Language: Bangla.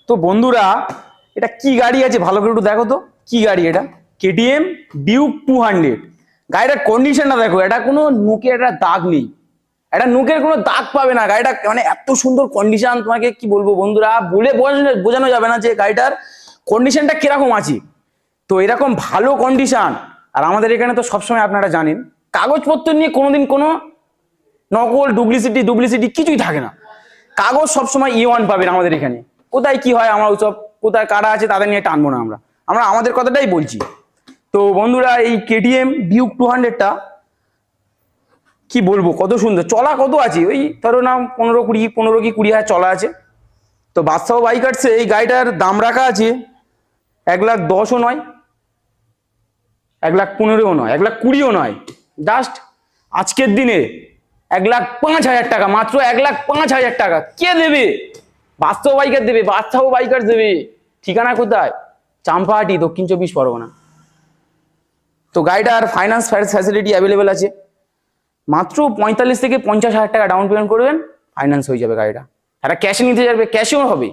তো বন্ধুরা, এটা কি গাড়ি আছে ভালো করে একটু দেখো তো, কি গাড়ি এটা? KTM Duke 200। গাড়িটার কন্ডিশনটা দেখো, এটা কোনো নুকে একটা দাগ নেই, এটা নুকের কোনো দাগ পাবে না। গাড়িটা মানে এত সুন্দর কন্ডিশন, তোমাকে কি বলবো বন্ধুরা, বলে বোঝানো যাবে না যে গাড়িটার কন্ডিশনটা কিরকম আছে। তো এরকম ভালো কন্ডিশন, আর আমাদের এখানে তো সবসময় আপনারা জানেন কাগজপত্র নিয়ে কোনোদিন কোনো নকল ডুপ্লিসিটি কিছুই থাকে না। কাগজ সবসময় E1 পাবেন আমাদের এখানে। কোথায় কি হয় আমরা ওইসব, কোথায় কারা আছে তাদের নিয়ে টানবো না, আমরা আমরা আমাদের কথাটাই বলছি। তো বন্ধুরা, এই কেটিএম ডিউক 200টা কি বলবো, কত সুন্দর চলা, কত আছে ওই ধরো না 15-20 চলা আছে। তো বাদশাহ বাইকার্সে এই গাড়িটার দাম রাখা আছে 1,10,000 নয়, 1,15,000 নয়, 1,20,000 নয়, জাস্ট আজকের দিনে 1,05,000 টাকা, মাত্র 1,05,000 টাকা। কে দেবে? বাদশাহ বাইকার দেবে, বাদশাহ বাইকার দেবে। ঠিকানা কোথায়? চাম্পাহাটি, দক্ষিণ 24 পরগনা। তো গাড়িটার ফাইন্যান্স ফ্যাসিলিটি অ্যাভেলেবেল আছে, মাত্র 45 থেকে 50,000 টাকা ডাউন পেমেন্ট করবেন, ফাইন্যান্স হয়ে যাবে গাড়িটা। একটা ক্যাশে নিতে যাবে, ক্যাশেও হবে।